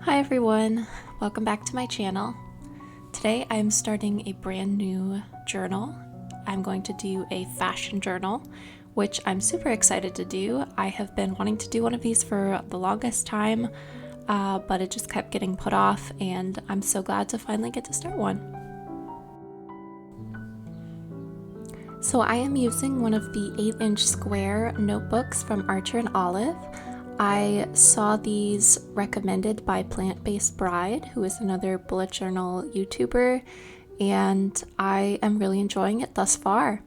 Hi everyone, welcome back to my channel. Today I'm starting a brand new journal. I'm going to do a fashion journal, which I'm super excited to do. I have been wanting to do one of these for the longest time, but it just kept getting put off, and I'm so glad to finally get to start one. So I am using one of the 8-inch square notebooks from Archer and Olive. I saw these recommended by Plant-Based Bride, who is another bullet journal YouTuber, and I am really enjoying it thus far.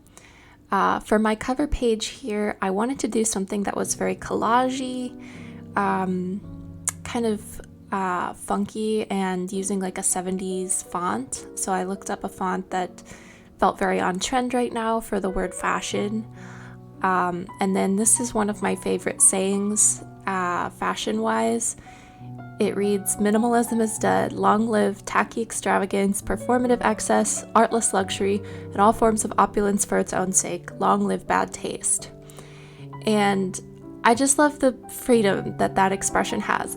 For my cover page here, I wanted to do something that was very collagey, kind of funky, and using like a 70s font. So I looked up a font that felt very on trend right now for the word fashion. And then this is one of my favorite sayings, fashion-wise. It reads, "Minimalism is dead. Long live tacky extravagance, performative excess, artless luxury, and all forms of opulence for its own sake. Long live bad taste." And I just love the freedom that that expression has.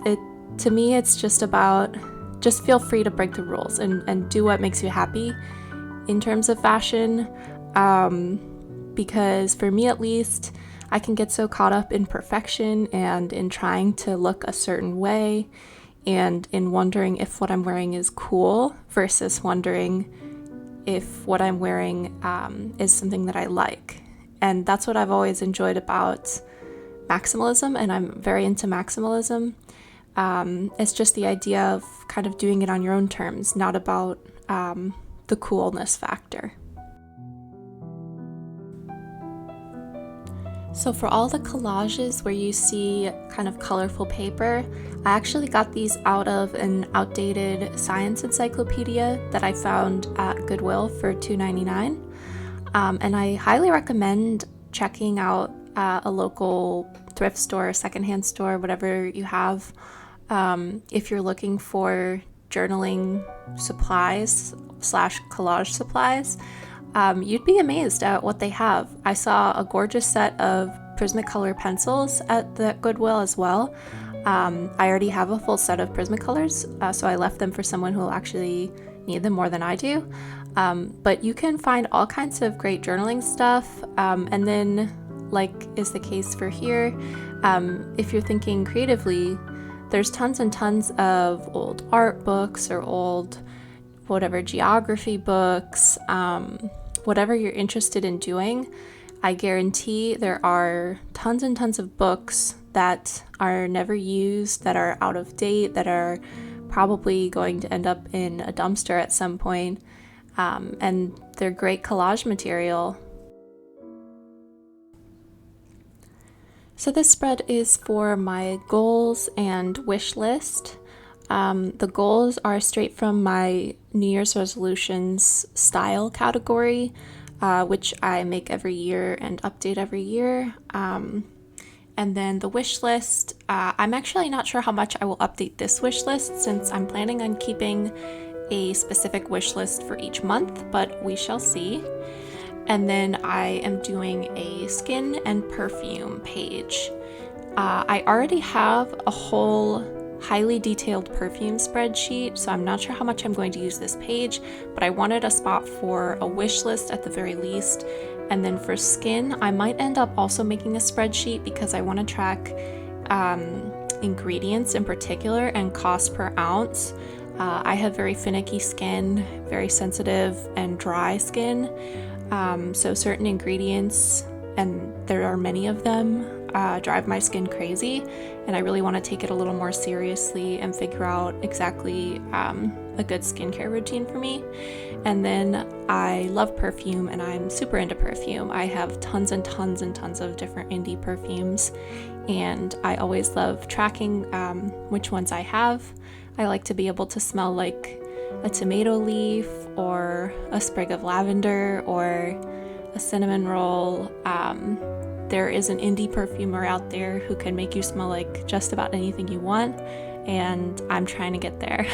To me, it's just about just feel free to break the rules and do what makes you happy in terms of fashion. Because for me at least, I can get so caught up in perfection and in trying to look a certain way and in wondering if what I'm wearing is cool versus wondering if what I'm wearing is something that I like. And that's what I've always enjoyed about maximalism, and I'm very into maximalism. It's just the idea of kind of doing it on your own terms, not about the coolness factor. So for all the collages where you see kind of colorful paper, I actually got these out of an outdated science encyclopedia that I found at Goodwill for $2.99. And I highly recommend checking out a local thrift store, secondhand store, whatever you have, if you're looking for journaling supplies / collage supplies. You'd be amazed at what they have. I saw a gorgeous set of Prismacolor pencils at the Goodwill as well. I already have a full set of Prismacolors, so I left them for someone who will actually need them more than I do. But you can find all kinds of great journaling stuff, and then, like is the case for here, if you're thinking creatively, there's tons and tons of old art books or old whatever geography books, whatever you're interested in doing. I guarantee there are tons and tons of books that are never used, that are out of date, that are probably going to end up in a dumpster at some point, and they're great collage material. So this spread is for my goals and wish list. The goals are straight from my New Year's resolutions style category, which I make every year and update every year. And then the wish list, I'm actually not sure how much I will update this wish list since I'm planning on keeping a specific wish list for each month, but we shall see. And then I am doing a skin and perfume page. I already have a whole highly detailed perfume spreadsheet, so I'm not sure how much I'm going to use this page, but I wanted a spot for a wish list at the very least. And then for skin, I might end up also making a spreadsheet because I want to track ingredients in particular and cost per ounce. I have very finicky skin, very sensitive and dry skin, so certain ingredients, and there are many of them, drive my skin crazy, and I really want to take it a little more seriously and figure out exactly a good skincare routine for me. And then I love perfume, and I'm super into perfume. I have tons and tons and tons of different indie perfumes, and I always love tracking which ones I have. I like to be able to smell like a tomato leaf or a sprig of lavender or a cinnamon roll. There is an indie perfumer out there who can make you smell like just about anything you want, and I'm trying to get there.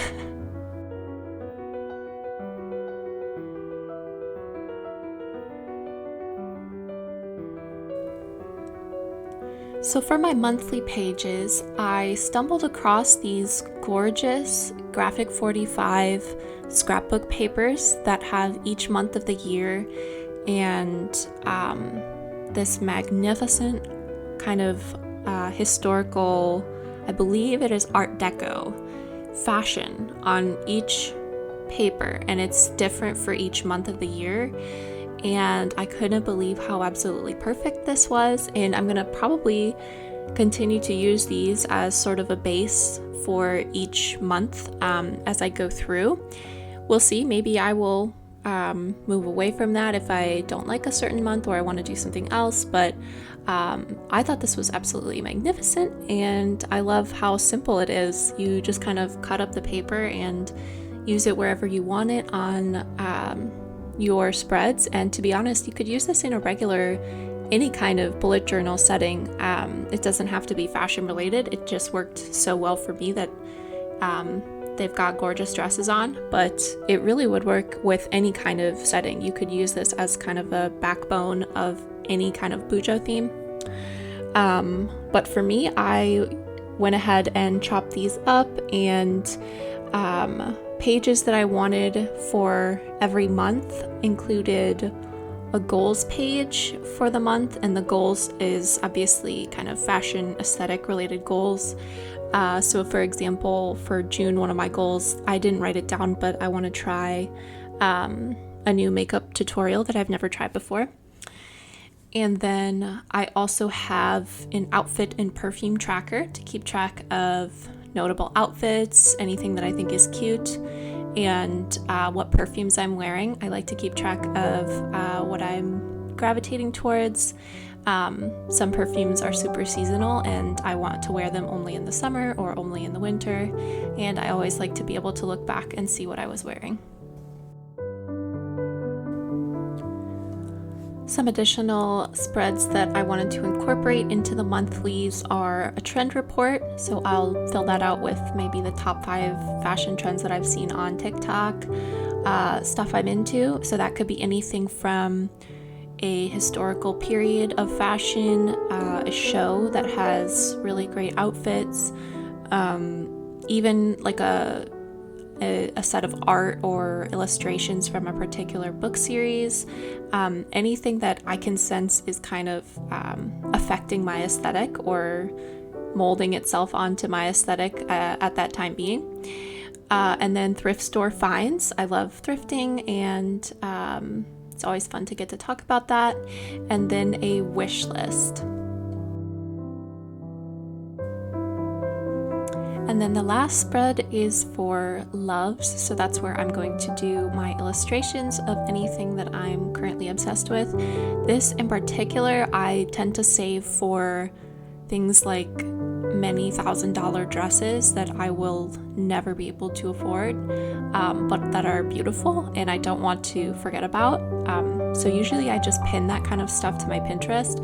So for my monthly pages, I stumbled across these gorgeous graphic 45 scrapbook papers that have each month of the year and this magnificent kind of historical, I believe it is Art Deco fashion on each paper, and it's different for each month of the year. And I couldn't believe how absolutely perfect this was, and I'm gonna probably continue to use these as sort of a base for each month as I go through. We'll see, maybe I will move away from that if I don't like a certain month or I want to do something else, but I thought this was absolutely magnificent, and I love how simple it is. You just kind of cut up the paper and use it wherever you want it on your spreads. And to be honest, you could use this in a regular, any kind of bullet journal setting. It doesn't have to be fashion related. It just worked so well for me that they've got gorgeous dresses on, but it really would work with any kind of setting. You could use this as kind of a backbone of any kind of bujo theme. But for me, I went ahead and chopped these up, and pages that I wanted for every month included a goals page for the month, and the goals is obviously kind of fashion aesthetic related goals. So for example, for June, one of my goals, I didn't write it down, but I want to try a new makeup tutorial that I've never tried before. And then I also have an outfit and perfume tracker to keep track of notable outfits, anything that I think is cute, and what perfumes I'm wearing. I like to keep track of what I'm gravitating towards. Some perfumes are super seasonal and I want to wear them only in the summer or only in the winter, and I always like to be able to look back and see what I was wearing. Some additional spreads that I wanted to incorporate into the monthlies are a trend report, so I'll fill that out with maybe the top 5 fashion trends that I've seen on TikTok, stuff I'm into. So that could be anything from a historical period of fashion, a show that has really great outfits, even like a set of art or illustrations from a particular book series, anything that I can sense is kind of affecting my aesthetic or molding itself onto my aesthetic at that time being. And then thrift store finds. I love thrifting, and it's always fun to get to talk about that. And then a wish list. And then the last spread is for loves, so that's where I'm going to do my illustrations of anything that I'm currently obsessed with. This in particular, I tend to save for things like many $1,000 dresses that I will never be able to afford, but that are beautiful and I don't want to forget about. So usually I just pin that kind of stuff to my Pinterest,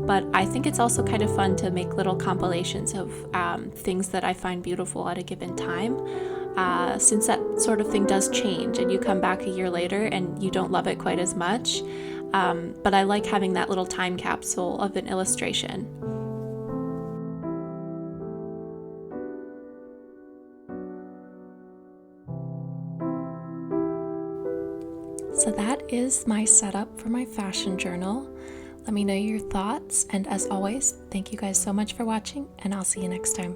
but I think it's also kind of fun to make little compilations of things that I find beautiful at a given time, since that sort of thing does change and you come back a year later and you don't love it quite as much. But I like having that little time capsule of an illustration. So that is my setup for my fashion journal. Let me know your thoughts, and as always, thank you guys so much for watching, and I'll see you next time.